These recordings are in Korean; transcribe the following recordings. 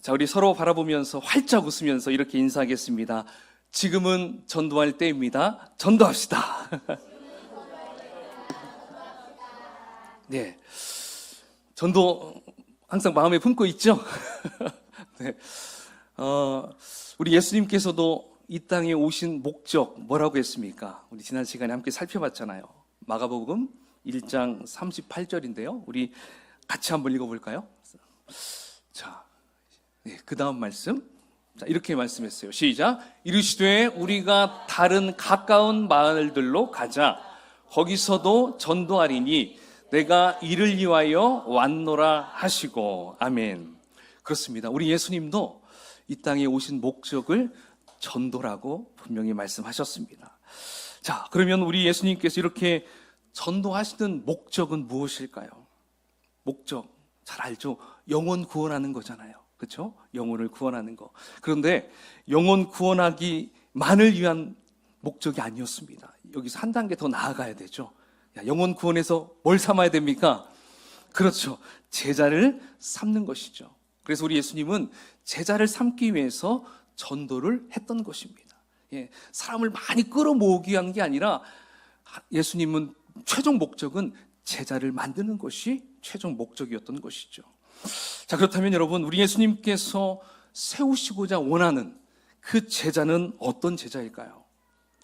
자, 우리 서로 바라보면서 활짝 웃으면서 이렇게 인사하겠습니다. 지금은 전도할 때입니다. 전도합시다. 네, 전도 항상 마음에 품고 있죠? 네. 우리 예수님께서도 이 땅에 오신 목적 뭐라고 했습니까? 우리 지난 시간에 함께 살펴봤잖아요. 마가복음 1장 38절인데요. 우리 같이 한번 읽어볼까요? 자, 네, 그 다음 말씀. 자, 이렇게 말씀했어요. 시작. 이르시되 우리가 다른 가까운 마을들로 가자. 거기서도 전도하리니 내가 이를 위하여 왔노라 하시고. 아멘. 그렇습니다. 우리 예수님도 이 땅에 오신 목적을 전도라고 분명히 말씀하셨습니다. 자, 그러면 우리 예수님께서 이렇게 전도하시는 목적은 무엇일까요? 목적 잘 알죠? 영혼 구원하는 거잖아요. 그렇죠? 영혼을 구원하는 거. 그런데 영혼 구원하기만을 위한 목적이 아니었습니다. 여기서 한 단계 더 나아가야 되죠. 영혼 구원에서 뭘 삼아야 됩니까? 그렇죠. 제자를 삼는 것이죠. 그래서 우리 예수님은 제자를 삼기 위해서 전도를 했던 것입니다. 사람을 많이 끌어모으기 위한 게 아니라 예수님은 최종 목적은 제자를 만드는 것이 최종 목적이었던 것이죠. 자, 그렇다면 여러분, 우리 예수님께서 세우시고자 원하는 그 제자는 어떤 제자일까요?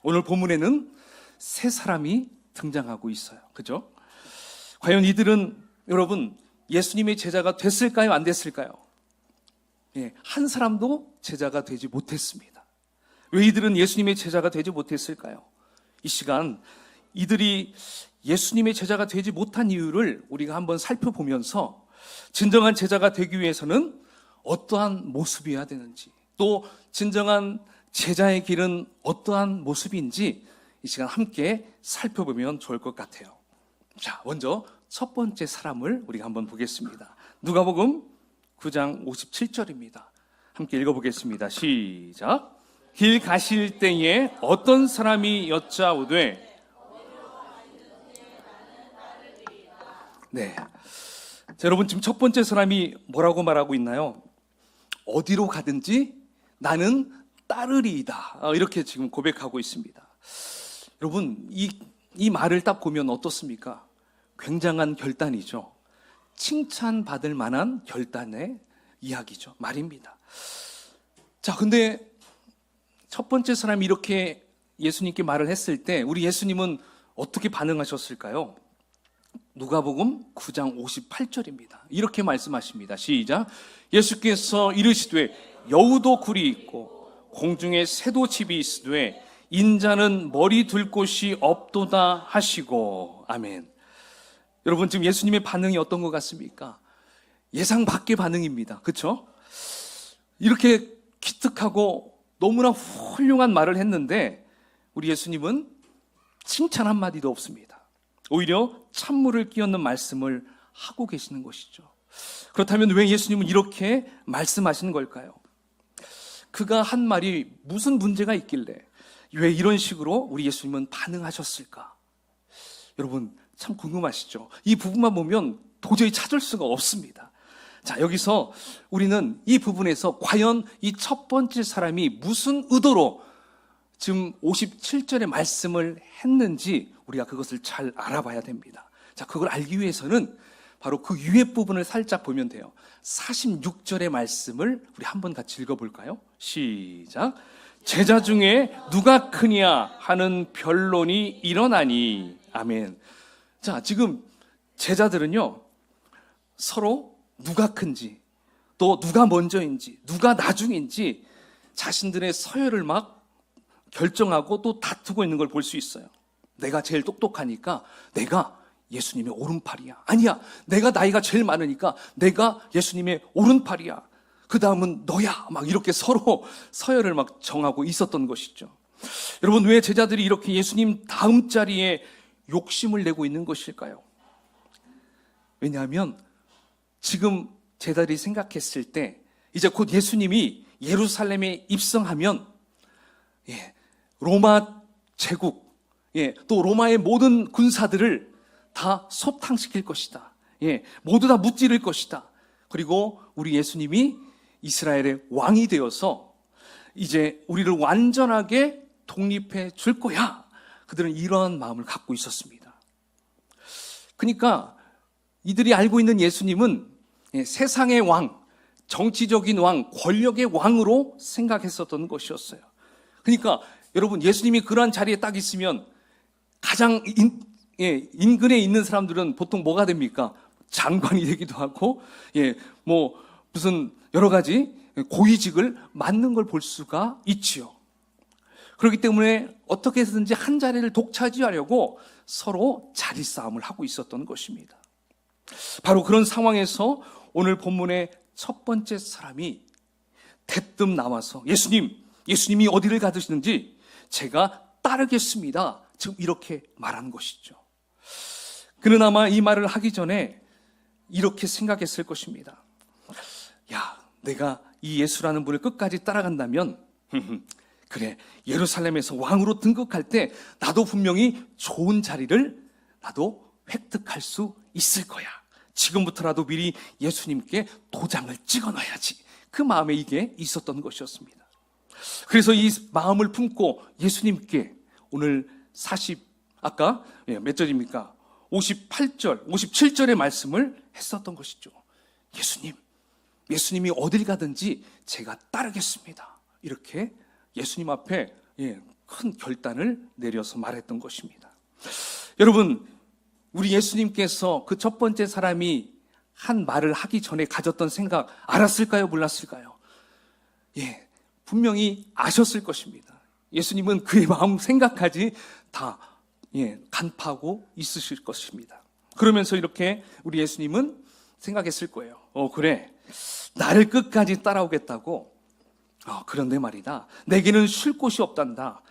오늘 본문에는 세 사람이 등장하고 있어요. 그죠? 과연 이들은 여러분 예수님의 제자가 됐을까요? 안 됐을까요? 한 사람도 제자가 되지 못했습니다. 왜 이들은 예수님의 제자가 되지 못했을까요? 이 시간 이들이 예수님의 제자가 되지 못한 이유를 우리가 한번 살펴보면서 진정한 제자가 되기 위해서는 어떠한 모습이어야 되는지, 또 진정한 제자의 길은 어떠한 모습인지 이 시간 함께 살펴보면 좋을 것 같아요. 자, 먼저 첫 번째 사람을 우리가 한번 보겠습니다. 누가복음 9장 57절입니다. 함께 읽어보겠습니다. 시작. 길 가실 때에 어떤 사람이 여짜오되. 네. 자, 여러분 지금 첫 번째 사람이 뭐라고 말하고 있나요? 어디로 가든지 나는 따르리이다. 이렇게 지금 고백하고 있습니다. 여러분 이 말을 딱 보면 어떻습니까? 굉장한 결단이죠. 칭찬받을 만한 결단의 이야기죠. 말입니다. 자, 근데 첫 번째 사람이 이렇게 예수님께 말을 했을 때 우리 예수님은 어떻게 반응하셨을까요? 누가복음 9장 58절입니다. 이렇게 말씀하십니다. 시작. 예수께서 이르시되 여우도 굴이 있고 공중에 새도 집이 있으되 인자는 머리 둘 곳이 없도다 하시고. 아멘. 여러분 지금 예수님의 반응이 어떤 것 같습니까? 예상 밖의 반응입니다. 그렇죠? 이렇게 기특하고 너무나 훌륭한 말을 했는데 우리 예수님은 칭찬 한마디도 없습니다. 오히려 찬물을 끼얹는 말씀을 하고 계시는 것이죠. 그렇다면 왜 예수님은 이렇게 말씀하시는 걸까요? 그가 한 말이 무슨 문제가 있길래 왜 이런 식으로 우리 예수님은 반응하셨을까? 여러분 참 궁금하시죠? 이 부분만 보면 도저히 찾을 수가 없습니다. 자, 여기서 우리는 이 부분에서 과연 이 첫 번째 사람이 무슨 의도로 지금 57절의 말씀을 했는지 우리가 그것을 잘 알아봐야 됩니다. 자, 그걸 알기 위해서는 바로 그 위에 부분을 살짝 보면 돼요. 46절의 말씀을 우리 한번 같이 읽어볼까요? 시작. 제자 중에 누가 크냐 하는 변론이 일어나니. 아멘. 자, 지금 제자들은요 서로 누가 큰지, 또 누가 먼저인지, 누가 나중인지 자신들의 서열을 막 결정하고 또 다투고 있는 걸 볼 수 있어요. 내가 제일 똑똑하니까 내가 예수님의 오른팔이야. 아니야, 내가 나이가 제일 많으니까 내가 예수님의 오른팔이야. 그 다음은 너야. 막 이렇게 서로 서열을 막 정하고 있었던 것이죠. 여러분 왜 제자들이 이렇게 예수님 다음 자리에 욕심을 내고 있는 것일까요? 왜냐하면 지금 제자들이 생각했을 때 이제 곧 예수님이 예루살렘에 입성하면 로마 제국, 또 로마의 모든 군사들을 다 소탕시킬 것이다. 모두 다 무찌를 것이다. 그리고 우리 예수님이 이스라엘의 왕이 되어서 이제 우리를 완전하게 독립해 줄 거야. 그들은 이러한 마음을 갖고 있었습니다. 그러니까 이들이 알고 있는 예수님은 세상의 왕, 정치적인 왕, 권력의 왕으로 생각했었던 것이었어요. 그러니까 여러분, 예수님이 그러한 자리에 딱 있으면 가장 인근에 있는 사람들은 보통 뭐가 됩니까? 장관이 되기도 하고, 뭐 무슨 여러 가지 고위직을 맡는 걸 볼 수가 있지요. 그렇기 때문에 어떻게 해서든지 한 자리를 독차지하려고 서로 자리 싸움을 하고 있었던 것입니다. 바로 그런 상황에서 오늘 본문의 첫 번째 사람이 대뜸 나와서 예수님이 어디를 가시는지 제가 따르겠습니다. 지금 이렇게 말한 것이죠. 그는 아마 이 말을 하기 전에 이렇게 생각했을 것입니다. 야, 내가 이 예수라는 분을 끝까지 따라간다면 그래, 예루살렘에서 왕으로 등극할 때 나도 분명히 좋은 자리를 나도 획득할 수 있을 거야. 지금부터라도 미리 예수님께 도장을 찍어 놔야지. 그 마음에 이게 있었던 것이었습니다. 그래서 이 마음을 품고 예수님께 오늘 아까 몇 절입니까? 58절, 57절의 말씀을 했었던 것이죠. 예수님이 어딜 가든지 제가 따르겠습니다. 이렇게 예수님 앞에 큰 결단을 내려서 말했던 것입니다. 여러분, 우리 예수님께서 그 첫 번째 사람이 한 말을 하기 전에 가졌던 생각 알았을까요? 몰랐을까요? 분명히 아셨을 것입니다. 예수님은 그의 마음 생각까지 다 간파하고 있으실 것입니다. 그러면서 이렇게 우리 예수님은 생각했을 거예요. 그래, 나를 끝까지 따라오겠다고? 그런데 말이다, 내게는 쉴 곳이 없단다.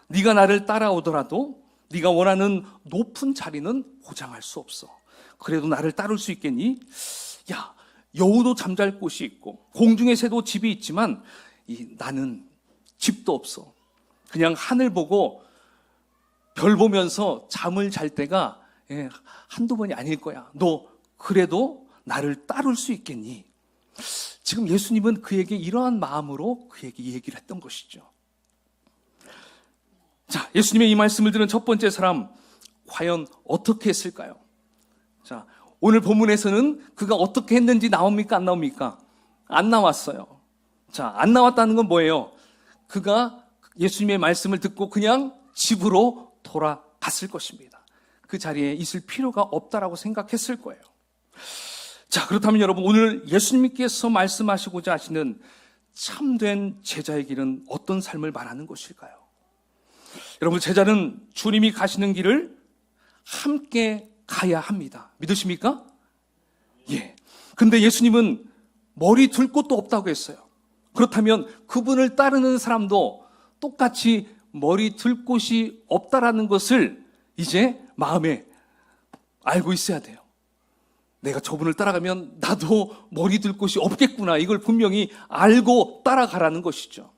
네가 나를 따라오더라도 네가 원하는 높은 자리는 보장할 수 없어. 그래도 나를 따를 수 있겠니? 야, 여우도 잠잘 곳이 있고 공중의 새도 집이 있지만 나는 집도 없어. 그냥 하늘 보고 별 보면서 잠을 잘 때가 한두 번이 아닐 거야. 너 그래도 나를 따를 수 있겠니? 지금 예수님은 그에게 이러한 마음으로 그에게 얘기를 했던 것이죠. 자, 예수님의 이 말씀을 들은 첫 번째 사람 과연 어떻게 했을까요? 자, 오늘 본문에서는 그가 어떻게 했는지 나옵니까? 안 나옵니까? 안 나왔어요. 자, 안 나왔다는 건 뭐예요? 그가 예수님의 말씀을 듣고 그냥 집으로 돌아갔을 것입니다. 그 자리에 있을 필요가 없다라고 생각했을 거예요. 자, 그렇다면 여러분, 오늘 예수님께서 말씀하시고자 하시는 참된 제자의 길은 어떤 삶을 말하는 것일까요? 여러분, 제자는 주님이 가시는 길을 함께 가야 합니다. 믿으십니까? 근데 예수님은 머리 둘 곳도 없다고 했어요. 그렇다면 그분을 따르는 사람도 똑같이 머리 둘 곳이 없다라는 것을 이제 마음에 알고 있어야 돼요. 내가 저분을 따라가면 나도 머리 둘 곳이 없겠구나. 이걸 분명히 알고 따라가라는 것이죠.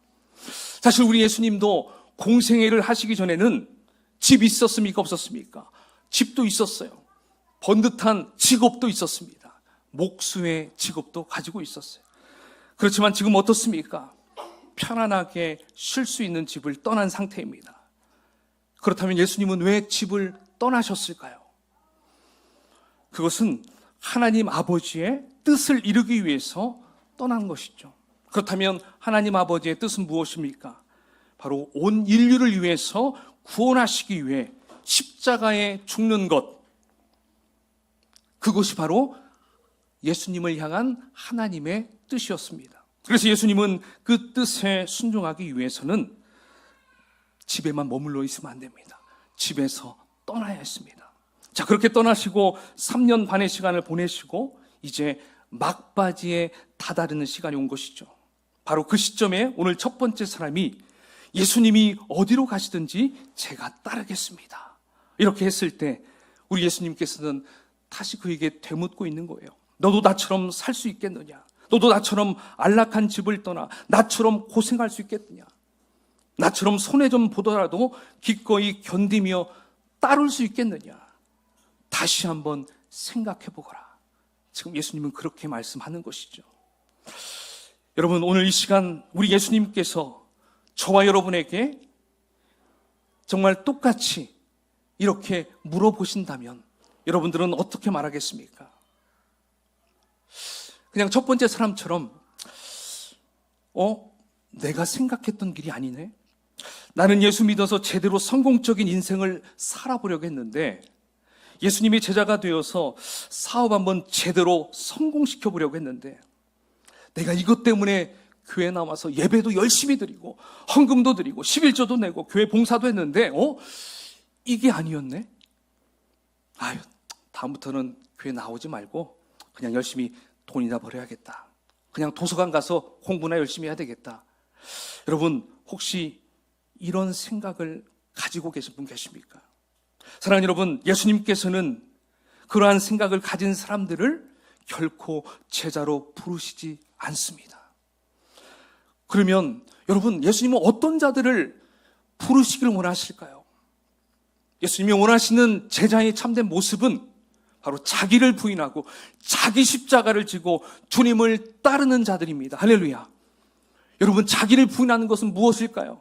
사실 우리 예수님도 공생애를 하시기 전에는 집이 있었습니까? 없었습니까? 집도 있었어요. 번듯한 직업도 있었습니다. 목수의 직업도 가지고 있었어요. 그렇지만 지금 어떻습니까? 편안하게 쉴 수 있는 집을 떠난 상태입니다. 그렇다면 예수님은 왜 집을 떠나셨을까요? 그것은 하나님 아버지의 뜻을 이루기 위해서 떠난 것이죠. 그렇다면 하나님 아버지의 뜻은 무엇입니까? 바로 온 인류를 위해서 구원하시기 위해 십자가에 죽는 것, 그것이 바로 예수님을 향한 하나님의 뜻이었습니다. 그래서 예수님은 그 뜻에 순종하기 위해서는 집에만 머물러 있으면 안 됩니다. 집에서 떠나야 했습니다. 자, 그렇게 떠나시고 3년 반의 시간을 보내시고 이제 막바지에 다다르는 시간이 온 것이죠. 바로 그 시점에 오늘 첫 번째 사람이 예수님이 어디로 가시든지 제가 따르겠습니다. 이렇게 했을 때 우리 예수님께서는 다시 그에게 되묻고 있는 거예요. 너도 나처럼 살 수 있겠느냐? 너도 나처럼 안락한 집을 떠나 나처럼 고생할 수 있겠느냐? 나처럼 손해 좀 보더라도 기꺼이 견디며 따를 수 있겠느냐? 다시 한번 생각해 보거라. 지금 예수님은 그렇게 말씀하는 것이죠. 여러분, 오늘 이 시간 우리 예수님께서 저와 여러분에게 정말 똑같이 이렇게 물어보신다면 여러분들은 어떻게 말하겠습니까? 그냥 첫 번째 사람처럼 내가 생각했던 길이 아니네. 나는 예수 믿어서 제대로 성공적인 인생을 살아보려고 했는데 예수님이 제자가 되어서 사업 한번 제대로 성공시켜 보려고 했는데 내가 이것 때문에 교회 나와서 예배도 열심히 드리고 헌금도 드리고 11조도 내고 교회 봉사도 했는데 이게 아니었네. 아유, 다음부터는 교회 나오지 말고 그냥 열심히 돈이나 벌어야겠다. 그냥 도서관 가서 공부나 열심히 해야 되겠다. 여러분, 혹시 이런 생각을 가지고 계신 분 계십니까? 사랑하는 여러분, 예수님께서는 그러한 생각을 가진 사람들을 결코 제자로 부르시지 않습니다. 그러면 여러분, 예수님은 어떤 자들을 부르시길 원하실까요? 예수님이 원하시는 제자의 참된 모습은 바로 자기를 부인하고 자기 십자가를 지고 주님을 따르는 자들입니다. 할렐루야. 여러분, 자기를 부인하는 것은 무엇일까요?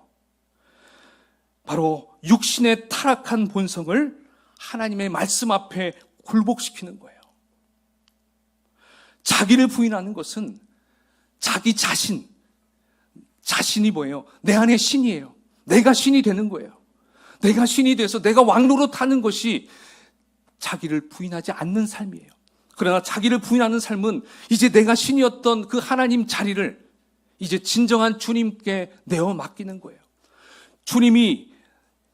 바로 육신의 타락한 본성을 하나님의 말씀 앞에 굴복시키는 거예요. 자기를 부인하는 것은 자기 자신이 뭐예요? 내 안에 신이에요. 내가 신이 되는 거예요. 내가 신이 돼서 내가 왕노릇 하는 것이 자기를 부인하지 않는 삶이에요. 그러나 자기를 부인하는 삶은 이제 내가 신이었던 그 하나님 자리를 이제 진정한 주님께 내어 맡기는 거예요. 주님이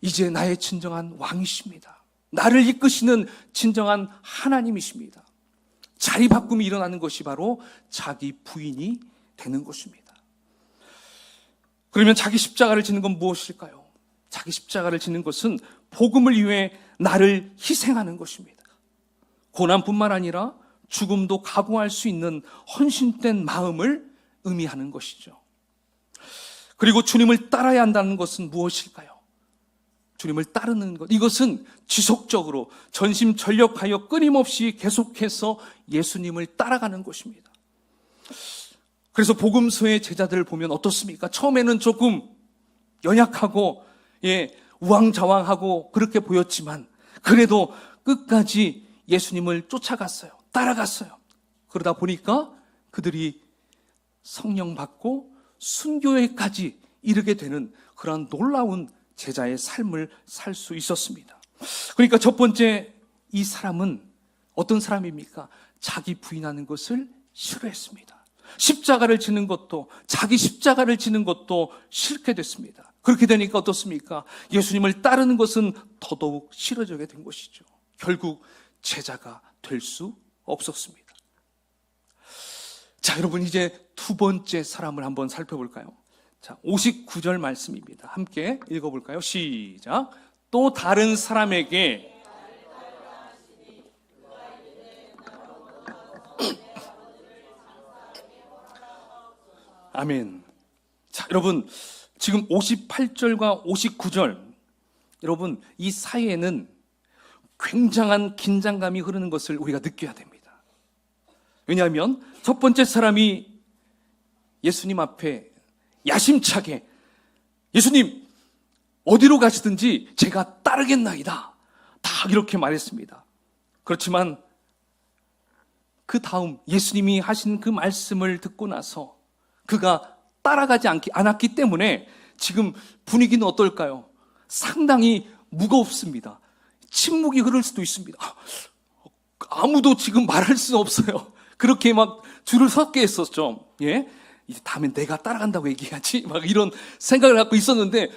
이제 나의 진정한 왕이십니다. 나를 이끄시는 진정한 하나님이십니다. 자리 바꿈이 일어나는 것이 바로 자기 부인이 되는 것입니다. 그러면 자기 십자가를 지는 건 무엇일까요? 자기 십자가를 지는 것은 복음을 위해 나를 희생하는 것입니다. 고난뿐만 아니라 죽음도 각오할 수 있는 헌신된 마음을 의미하는 것이죠. 그리고 주님을 따라야 한다는 것은 무엇일까요? 주님을 따르는 것, 이것은 지속적으로 전심전력하여 끊임없이 계속해서 예수님을 따라가는 것입니다. 그래서 복음서의 제자들을 보면 어떻습니까? 처음에는 조금 연약하고 우왕좌왕하고 그렇게 보였지만 그래도 끝까지 예수님을 쫓아갔어요. 따라갔어요. 그러다 보니까 그들이 성령 받고 순교회까지 이르게 되는 그런 놀라운 제자의 삶을 살 수 있었습니다. 그러니까 첫 번째, 이 사람은 어떤 사람입니까? 자기 부인하는 것을 싫어했습니다. 십자가를 지는 것도, 자기 십자가를 지는 것도 싫게 됐습니다. 그렇게 되니까 어떻습니까? 예수님을 따르는 것은 더더욱 싫어지게 된 것이죠. 결국 제자가 될 수 없었습니다. 자, 여러분, 이제 두 번째 사람을 한번 살펴볼까요? 자, 59절 말씀입니다. 함께 읽어볼까요? 시작. 또 다른 사람에게 아멘. 자, 여러분, 지금 58절과 59절, 여러분, 이 사이에는 굉장한 긴장감이 흐르는 것을 우리가 느껴야 됩니다. 왜냐하면 첫 번째 사람이 예수님 앞에 야심차게 예수님 어디로 가시든지 제가 따르겠나이다, 딱 이렇게 말했습니다. 그렇지만 그 다음 예수님이 하신 그 말씀을 듣고 나서 그가 따라가지 않았기 때문에 지금 분위기는 어떨까요? 상당히 무겁습니다. 침묵이 흐를 수도 있습니다. 아무도 지금 말할 수 없어요. 그렇게 막 줄을 섰게 했었죠. 예? 이제 다음엔 내가 따라간다고 얘기해야지, 막 이런 생각을 갖고 있었는데,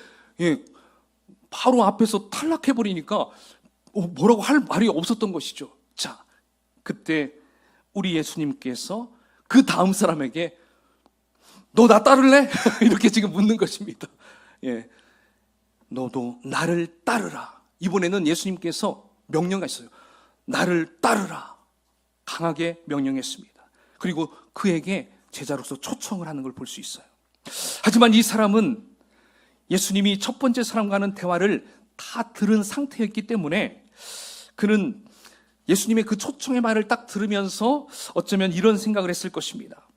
바로 앞에서 탈락해버리니까 뭐라고 할 말이 없었던 것이죠. 자, 그때 우리 예수님께서 그 다음 사람에게 너 나 따를래? 이렇게 지금 묻는 것입니다. 예, 너도 나를 따르라. 이번에는 예수님께서 명령하셨어요. 나를 따르라. 강하게 명령했습니다. 그리고 그에게 제자로서 초청을 하는 걸 볼 수 있어요. 하지만 이 사람은 예수님이 첫 번째 사람과는 대화를 다 들은 상태였기 때문에 그는 예수님의 그 초청의 말을 딱 들으면서 어쩌면 이런 생각을 했을 것입니다.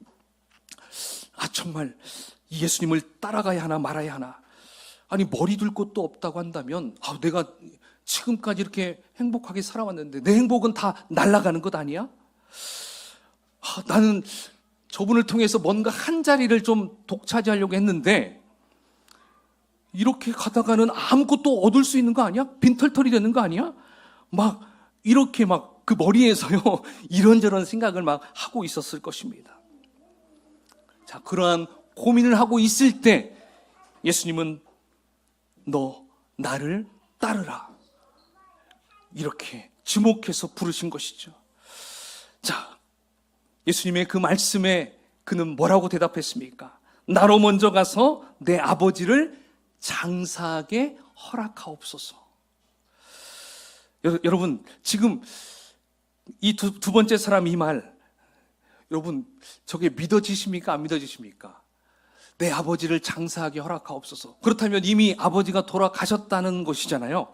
정말 예수님을 따라가야 하나 말아야 하나. 아니, 머리 둘 곳도 없다고 한다면 내가 지금까지 이렇게 행복하게 살아왔는데 내 행복은 다 날아가는 것 아니야? 나는 저분을 통해서 뭔가 한 자리를 좀 독차지하려고 했는데 이렇게 가다가는 아무것도 얻을 수 있는 거 아니야? 빈털털이 되는 거 아니야? 막 이렇게 막 그 머리에서요 이런저런 생각을 막 하고 있었을 것입니다. 자, 그러한 고민을 하고 있을 때 예수님은 너 나를 따르라 이렇게 지목해서 부르신 것이죠. 자, 예수님의 그 말씀에 그는 뭐라고 대답했습니까? 나로 먼저 가서 내 아버지를 장사하게 허락하옵소서. 여러분, 지금 이 두 번째 사람 이 말, 여러분, 저게 믿어지십니까? 안 믿어지십니까? 내 아버지를 장사하게 허락하옵소서. 그렇다면 이미 아버지가 돌아가셨다는 것이잖아요.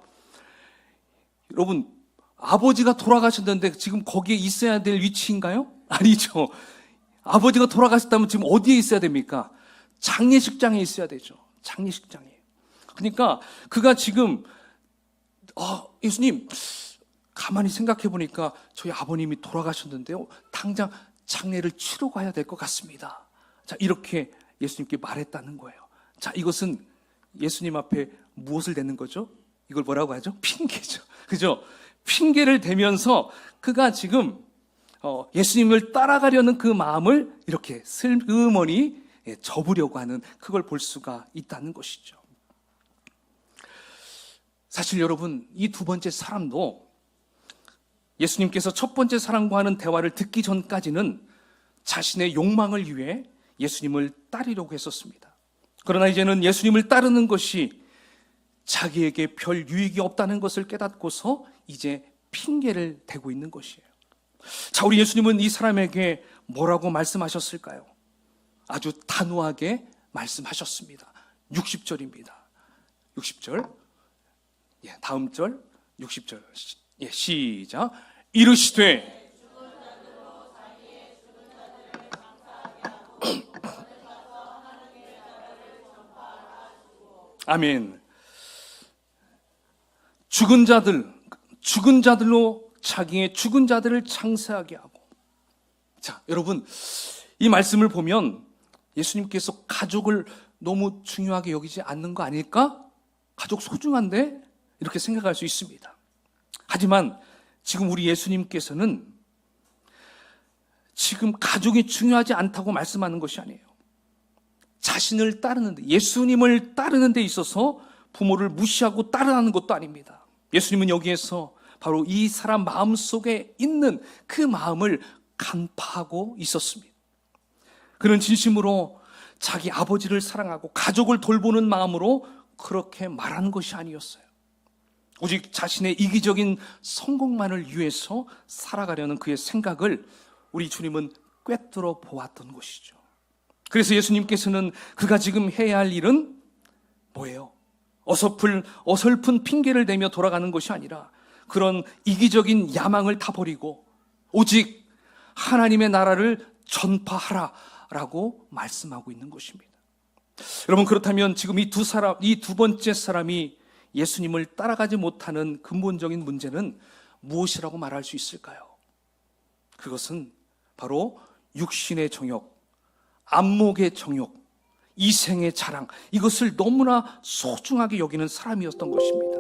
여러분, 아버지가 돌아가셨는데 지금 거기에 있어야 될 위치인가요? 아니죠. 아버지가 돌아가셨다면 지금 어디에 있어야 됩니까? 장례식장에 있어야 되죠. 장례식장에. 그러니까 그가 지금 예수님, 가만히 생각해 보니까 저희 아버님이 돌아가셨는데요, 당장 장례를 치러 가야 될 것 같습니다. 자, 이렇게 예수님께 말했다는 거예요. 자, 이것은 예수님 앞에 무엇을 대는 거죠? 이걸 뭐라고 하죠? 핑계죠. 그죠? 핑계를 대면서 그가 지금 예수님을 따라가려는 그 마음을 이렇게 슬그머니 접으려고 하는, 그걸 볼 수가 있다는 것이죠. 사실 여러분, 이 두 번째 사람도 예수님께서 첫 번째 사람과는 대화를 듣기 전까지는 자신의 욕망을 위해 예수님을 따르려고 했었습니다. 그러나 이제는 예수님을 따르는 것이 자기에게 별 유익이 없다는 것을 깨닫고서 이제 핑계를 대고 있는 것이에요. 자, 우리 예수님은 이 사람에게 뭐라고 말씀하셨을까요? 아주 단호하게 말씀하셨습니다. 60절입니다. 60절. 다음 절 60절. 시작. 이르시되 아멘. 죽은 자들로 자기의 죽은 자들을 장사하게 하고. 자, 여러분, 이 말씀을 보면 예수님께서 가족을 너무 중요하게 여기지 않는 거 아닐까? 가족 소중한데? 이렇게 생각할 수 있습니다. 하지만 지금 우리 예수님께서는 지금 가족이 중요하지 않다고 말씀하는 것이 아니에요. 자신을 따르는데, 예수님을 따르는 데 있어서 부모를 무시하고 따르는 것도 아닙니다. 예수님은 여기에서 바로 이 사람 마음속에 있는 그 마음을 간파하고 있었습니다. 그는 진심으로 자기 아버지를 사랑하고 가족을 돌보는 마음으로 그렇게 말하는 것이 아니었어요. 오직 자신의 이기적인 성공만을 위해서 살아가려는 그의 생각을 우리 주님은 꿰뚫어 보았던 것이죠. 그래서 예수님께서는 그가 지금 해야 할 일은 뭐예요? 어설픈 핑계를 대며 돌아가는 것이 아니라 그런 이기적인 야망을 다 버리고 오직 하나님의 나라를 전파하라라고 말씀하고 있는 것입니다. 여러분, 그렇다면 지금 이 두 번째 사람이 예수님을 따라가지 못하는 근본적인 문제는 무엇이라고 말할 수 있을까요? 그것은 바로 육신의 정욕, 안목의 정욕, 이생의 자랑, 이것을 너무나 소중하게 여기는 사람이었던 것입니다.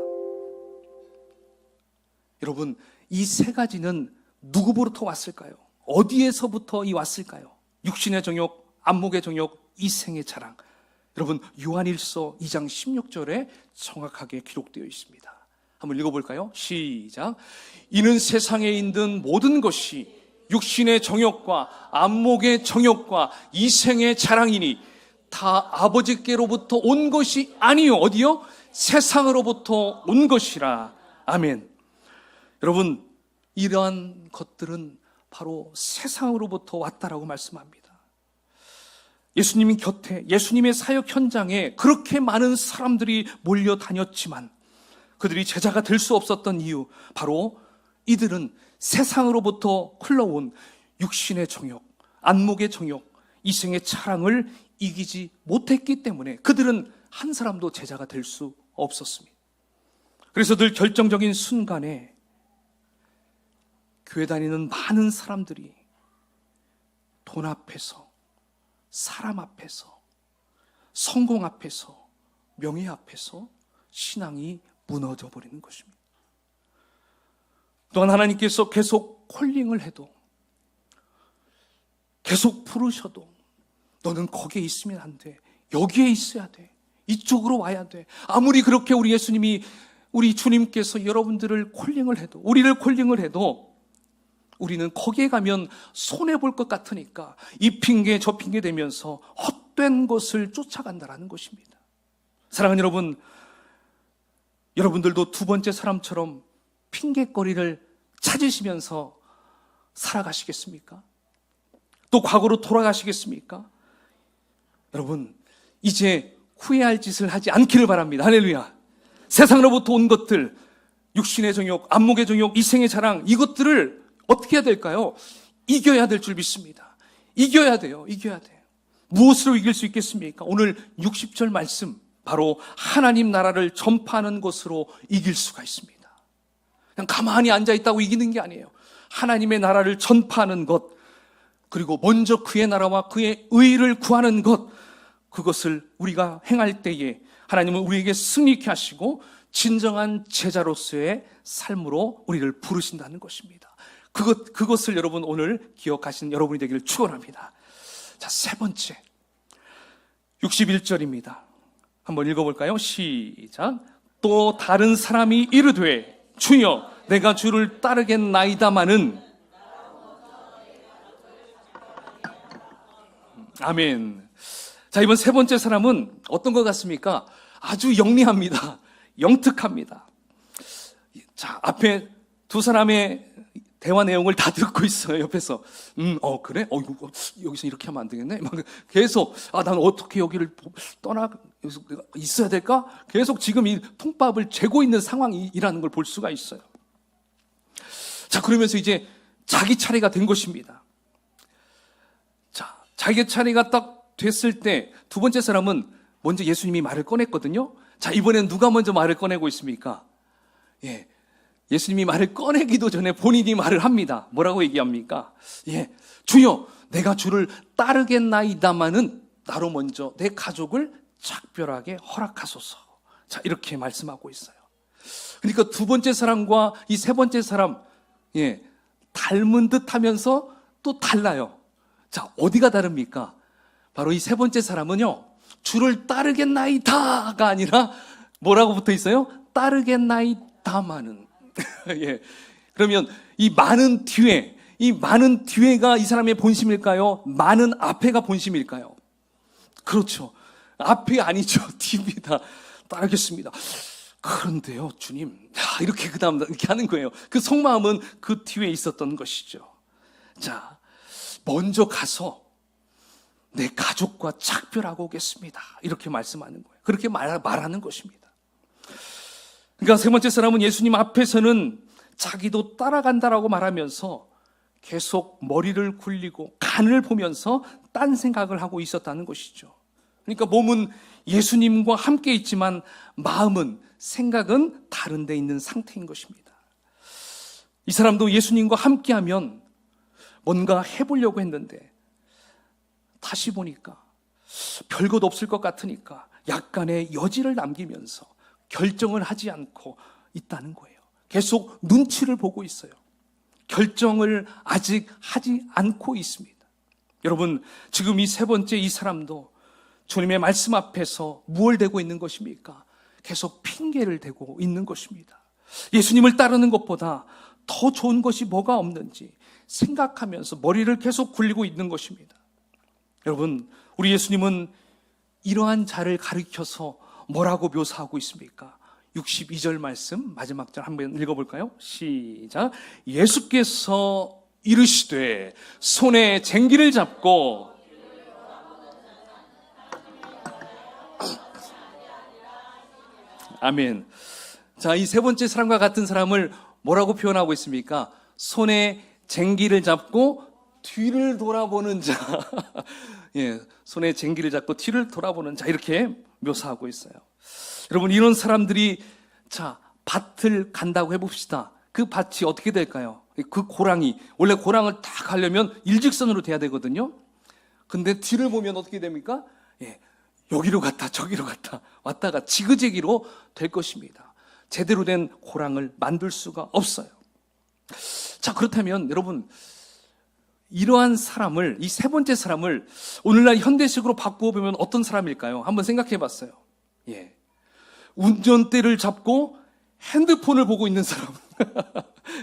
여러분, 이 세 가지는 누구로부터 왔을까요? 어디에서부터 왔을까요? 육신의 정욕, 안목의 정욕, 이생의 자랑. 여러분, 요한일서 2장 16절에 정확하게 기록되어 있습니다. 한번 읽어볼까요? 시작. 이는 세상에 있는 모든 것이 육신의 정욕과 안목의 정욕과 이생의 자랑이니 다 아버지께로부터 온 것이 아니요. 어디요? 세상으로부터 온 것이라. 아멘. 여러분, 이러한 것들은 바로 세상으로부터 왔다라고 말씀합니다. 예수님 곁에, 예수님의 사역 현장에 그렇게 많은 사람들이 몰려다녔지만 그들이 제자가 될 수 없었던 이유, 바로 이들은 세상으로부터 흘러온 육신의 정욕, 안목의 정욕, 이생의 차랑을 이기지 못했기 때문에 그들은 한 사람도 제자가 될 수 없었습니다. 그래서 늘 결정적인 순간에 교회 다니는 많은 사람들이 돈 앞에서, 사람 앞에서, 성공 앞에서, 명예 앞에서 신앙이 무너져 버리는 것입니다. 또한 하나님께서 계속 콜링을 해도, 계속 부르셔도 너는 거기에 있으면 안 돼, 여기에 있어야 돼, 이쪽으로 와야 돼. 아무리 그렇게 우리 예수님이, 우리 주님께서 여러분들을 콜링을 해도, 우리를 콜링을 해도 우리는 거기에 가면 손해볼 것 같으니까 이 핑계 저 핑계 대면서 헛된 것을 쫓아간다라는 것입니다. 사랑하는 여러분, 여러분들도 두 번째 사람처럼 핑계거리를 찾으시면서 살아가시겠습니까? 또 과거로 돌아가시겠습니까? 여러분, 이제 후회할 짓을 하지 않기를 바랍니다. 할렐루야. 세상으로부터 온 것들, 육신의 정욕, 안목의 정욕, 이생의 자랑, 이것들을 어떻게 해야 될까요? 이겨야 될 줄 믿습니다. 이겨야 돼요. 이겨야 돼요. 무엇으로 이길 수 있겠습니까? 오늘 60절 말씀, 바로 하나님 나라를 전파하는 것으로 이길 수가 있습니다. 그냥 가만히 앉아있다고 이기는 게 아니에요. 하나님의 나라를 전파하는 것, 그리고 먼저 그의 나라와 그의 의를 구하는 것, 그것을 우리가 행할 때에 하나님은 우리에게 승리케 하시고 진정한 제자로서의 삶으로 우리를 부르신다는 것입니다. 그것을 여러분 오늘 기억하시는 여러분이 되기를 축원합니다. 자, 세 번째 61절입니다. 한번 읽어볼까요? 시작. 또 다른 사람이 이르되 주여 내가 주를 따르겠나이다마는. 아멘. 자, 이번 세 번째 사람은 어떤 것 같습니까? 아주 영리합니다. 영특합니다. 자, 앞에 두 사람의 대화 내용을 다 듣고 있어요. 옆에서 그래? 여기서 이렇게 하면 안 되겠네? 막 계속 난 어떻게 여기를 떠나 여기서 있어야 될까? 계속 지금 이 통밥을 재고 있는 상황이라는 걸 볼 수가 있어요. 자, 그러면서 이제 자기 차례가 된 것입니다. 자, 자기 차례가 딱 됐을 때 두 번째 사람은 먼저 예수님이 말을 꺼냈거든요. 자, 이번엔 누가 먼저 말을 꺼내고 있습니까? 예수님이 말을 꺼내기도 전에 본인이 말을 합니다. 뭐라고 얘기합니까? 주여 내가 주를 따르겠나이다마는 나로 먼저 내 가족을 작별하게 허락하소서. 자, 이렇게 말씀하고 있어요. 그러니까 두 번째 사람과 이 세 번째 사람, 닮은 듯 하면서 또 달라요. 자, 어디가 다릅니까? 바로 이 세 번째 사람은요, 주를 따르겠나이다가 아니라 뭐라고 붙어 있어요? 따르겠나이다마는. 그러면 이 많은 뒤에가 이 사람의 본심일까요? 많은 앞에가 본심일까요? 그렇죠. 앞이 아니죠. 뒤입니다. 따르겠습니다. 그런데요, 주님. 이렇게 그다음 이렇게 하는 거예요. 그 속마음은 그 뒤에 있었던 것이죠. 자, 먼저 가서 내 가족과 작별하고 오겠습니다. 이렇게 말씀하는 거예요. 그렇게 말하는 것입니다. 그러니까 세 번째 사람은 예수님 앞에서는 자기도 따라간다라고 말하면서 계속 머리를 굴리고 간을 보면서 딴 생각을 하고 있었다는 것이죠. 그러니까 몸은 예수님과 함께 있지만 마음은, 생각은 다른 데 있는 상태인 것입니다. 이 사람도 예수님과 함께하면 뭔가 해보려고 했는데 다시 보니까 별것 없을 것 같으니까 약간의 여지를 남기면서 결정을 하지 않고 있다는 거예요. 계속 눈치를 보고 있어요. 결정을 아직 하지 않고 있습니다. 여러분, 지금 이 세 번째 이 사람도 주님의 말씀 앞에서 무엇을 대고 있는 것입니까? 계속 핑계를 대고 있는 것입니다. 예수님을 따르는 것보다 더 좋은 것이 뭐가 없는지 생각하면서 머리를 계속 굴리고 있는 것입니다. 여러분, 우리 예수님은 이러한 자를 가리켜서 뭐라고 묘사하고 있습니까? 62절 말씀 마지막 절 한번 읽어볼까요? 시작. 예수께서 이르시되 손에 쟁기를 잡고. 아멘. 자, 이 세 번째 사람과 같은 사람을 뭐라고 표현하고 있습니까? 손에 쟁기를 잡고 뒤를 돌아보는 자. 예, 손에 쟁기를 잡고 뒤를 돌아보는 자, 이렇게 묘사하고 있어요. 여러분, 이런 사람들이 자, 밭을 간다고 해봅시다. 그 밭이 어떻게 될까요? 그 고랑이, 원래 고랑을 다 가려면 일직선으로 돼야 되거든요. 근데 뒤를 보면 어떻게 됩니까? 예, 여기로 갔다 저기로 갔다 왔다가 지그재기로 될 것입니다. 제대로 된 고랑을 만들 수가 없어요. 자, 그렇다면 여러분, 이러한 사람을, 이 세 번째 사람을 오늘날 현대식으로 바꾸어 보면 어떤 사람일까요? 한번 생각해 봤어요. 예, 운전대를 잡고 핸드폰을 보고 있는 사람.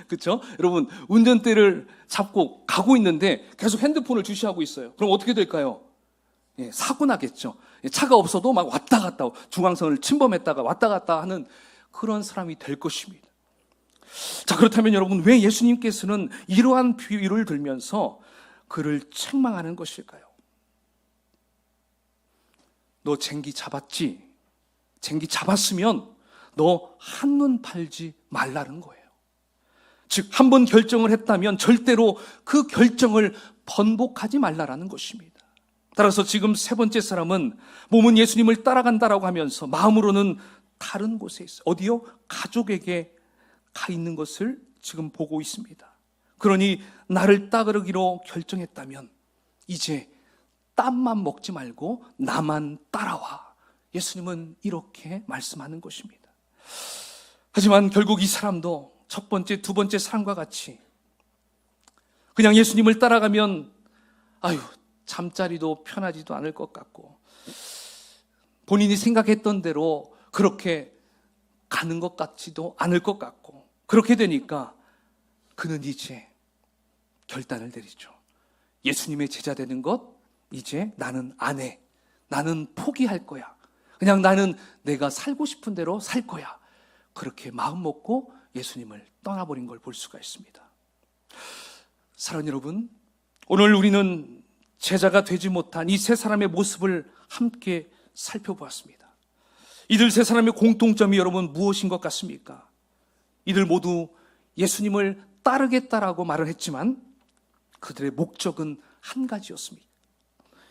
그렇죠? 여러분, 운전대를 잡고 가고 있는데 계속 핸드폰을 주시하고 있어요. 그럼 어떻게 될까요? 예, 사고 나겠죠. 차가 없어도 막 왔다 갔다 중앙선을 침범했다가 왔다 갔다 하는 그런 사람이 될 것입니다. 자, 그렇다면 여러분, 왜 예수님께서는 이러한 비유를 들면서 그를 책망하는 것일까요? 너 쟁기 잡았지? 쟁기 잡았으면 너 한눈 팔지 말라는 거예요. 즉, 한 번 결정을 했다면 절대로 그 결정을 번복하지 말라라는 것입니다. 따라서 지금 세 번째 사람은 몸은 예수님을 따라간다라고 하면서 마음으로는 다른 곳에 있어요. 어디요? 가족에게 가 있는 것을 지금 보고 있습니다. 그러니 나를 따르기로 결정했다면 이제 땀만 먹지 말고 나만 따라와. 예수님은 이렇게 말씀하는 것입니다. 하지만 결국 이 사람도 첫 번째, 두 번째 사람과 같이 그냥 예수님을 따라가면 잠자리도 편하지도 않을 것 같고 본인이 생각했던 대로 그렇게 가는 것 같지도 않을 것 같고 그렇게 되니까 그는 이제 결단을 내리죠. 예수님의 제자 되는 것 이제 나는 안 해. 나는 포기할 거야. 그냥 나는 내가 살고 싶은 대로 살 거야. 그렇게 마음 먹고 예수님을 떠나버린 걸 볼 수가 있습니다. 사랑하는 여러분, 오늘 우리는 제자가 되지 못한 이 세 사람의 모습을 함께 살펴보았습니다. 이들 세 사람의 공통점이 여러분 무엇인 것 같습니까? 이들 모두 예수님을 따르겠다라고 말을 했지만 그들의 목적은 한 가지였습니다.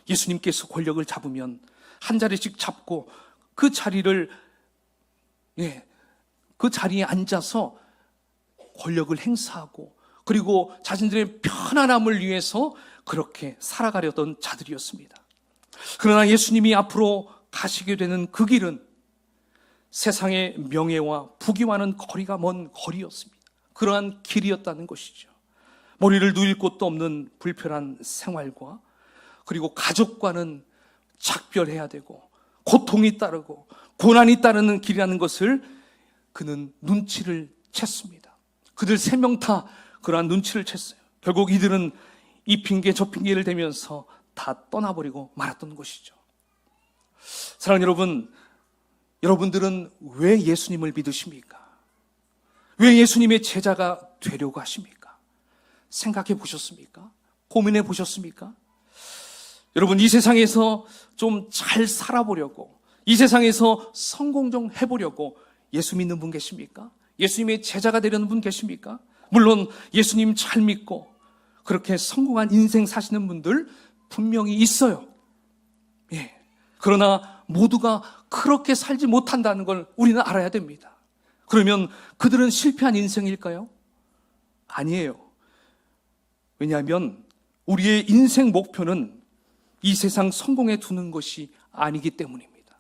예수님께서 권력을 잡으면 한 자리씩 잡고 그 자리를 그 자리에 앉아서 권력을 행사하고 그리고 자신들의 편안함을 위해서 그렇게 살아가려던 자들이었습니다. 그러나 예수님이 앞으로 가시게 되는 그 길은 세상의 명예와 부귀와는 거리가 먼 거리였습니다. 그러한 길이었다는 것이죠. 머리를 누일 곳도 없는 불편한 생활과 그리고 가족과는 작별해야 되고 고통이 따르고 고난이 따르는 길이라는 것을 그는 눈치를 챘습니다. 그들 세 명 다 그러한 눈치를 챘어요. 결국 이들은 이 핑계 저 핑계를 대면서 다 떠나버리고 말았던 것이죠. 사랑하는 여러분, 여러분들은 왜 예수님을 믿으십니까? 왜 예수님의 제자가 되려고 하십니까? 생각해 보셨습니까? 고민해 보셨습니까? 여러분, 이 세상에서 좀 잘 살아보려고, 이 세상에서 성공 좀 해보려고 예수 믿는 분 계십니까? 예수님의 제자가 되려는 분 계십니까? 물론 예수님 잘 믿고 그렇게 성공한 인생 사시는 분들 분명히 있어요. 예. 그러나 모두가 그렇게 살지 못한다는 걸 우리는 알아야 됩니다. 그러면 그들은 실패한 인생일까요? 아니에요. 왜냐하면 우리의 인생 목표는 이 세상 성공에 두는 것이 아니기 때문입니다.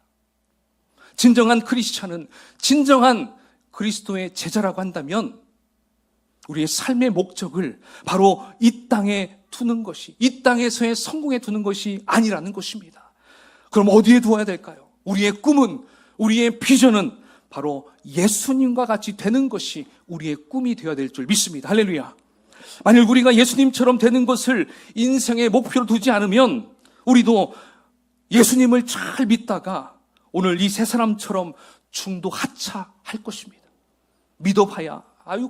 진정한 크리스찬은, 진정한 그리스도의 제자라고 한다면 우리의 삶의 목적을 바로 이 땅에 두는 것이, 이 땅에서의 성공에 두는 것이 아니라는 것입니다. 그럼 어디에 두어야 될까요? 우리의 꿈은, 우리의 비전은 바로 예수님과 같이 되는 것이 우리의 꿈이 되어야 될 줄 믿습니다. 할렐루야. 만일 우리가 예수님처럼 되는 것을 인생의 목표로 두지 않으면 우리도 예수님을 잘 믿다가 오늘 이 세 사람처럼 중도 하차할 것입니다. 믿어봐야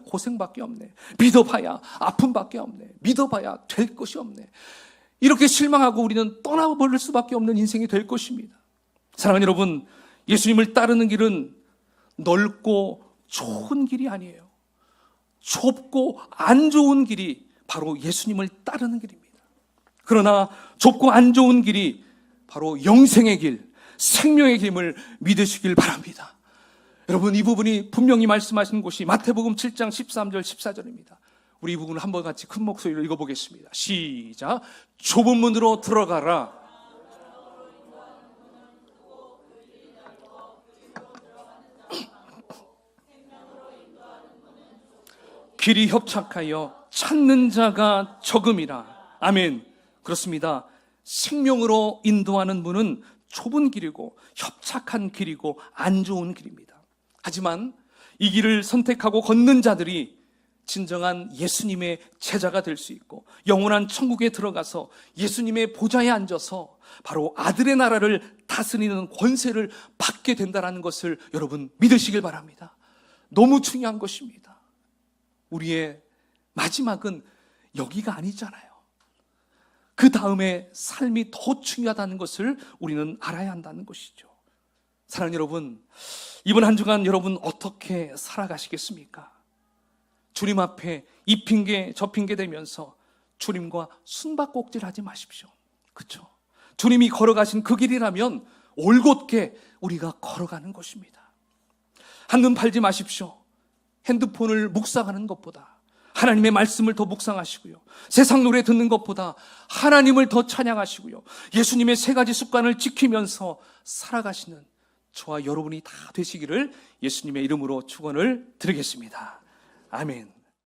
고생밖에 없네. 믿어봐야 아픔밖에 없네. 믿어봐야 될 것이 없네. 이렇게 실망하고 우리는 떠나버릴 수밖에 없는 인생이 될 것입니다. 사랑하는 여러분, 예수님을 따르는 길은 넓고 좋은 길이 아니에요. 좁고 안 좋은 길이 바로 예수님을 따르는 길입니다. 그러나 좁고 안 좋은 길이 바로 영생의 길, 생명의 길임을 믿으시길 바랍니다. 여러분, 이 부분이 분명히 말씀하신 곳이 마태복음 7장 13절 14절입니다. 우리 이 부분을 한번 같이 큰 목소리로 읽어보겠습니다. 시작. 좁은 문으로 들어가라. 길이 협착하여 찾는 자가 적음이라. 아멘. 그렇습니다. 생명으로 인도하는 문은 좁은 길이고 협착한 길이고 안 좋은 길입니다. 하지만 이 길을 선택하고 걷는 자들이 진정한 예수님의 제자가 될 수 있고 영원한 천국에 들어가서 예수님의 보좌에 앉아서 바로 아들의 나라를 다스리는 권세를 받게 된다는 것을 여러분 믿으시길 바랍니다. 너무 중요한 것입니다. 우리의 마지막은 여기가 아니잖아요. 그 다음에 삶이 더 중요하다는 것을 우리는 알아야 한다는 것이죠. 사랑하는 여러분, 이번 한 주간 여러분 어떻게 살아가시겠습니까? 주님 앞에 이 핑계 저 핑계 대면서 주님과 숨바꼭질하지 마십시오. 그렇죠? 주님이 걸어가신 그 길이라면 올곧게 우리가 걸어가는 것입니다. 한눈 팔지 마십시오. 핸드폰을 묵상하는 것보다 하나님의 말씀을 더 묵상하시고요, 세상 노래 듣는 것보다 하나님을 더 찬양하시고요, 예수님의 세 가지 습관을 지키면서 살아가시는 저와 여러분이 다 되시기를 예수님의 이름으로 축원을 드리겠습니다. 아멘.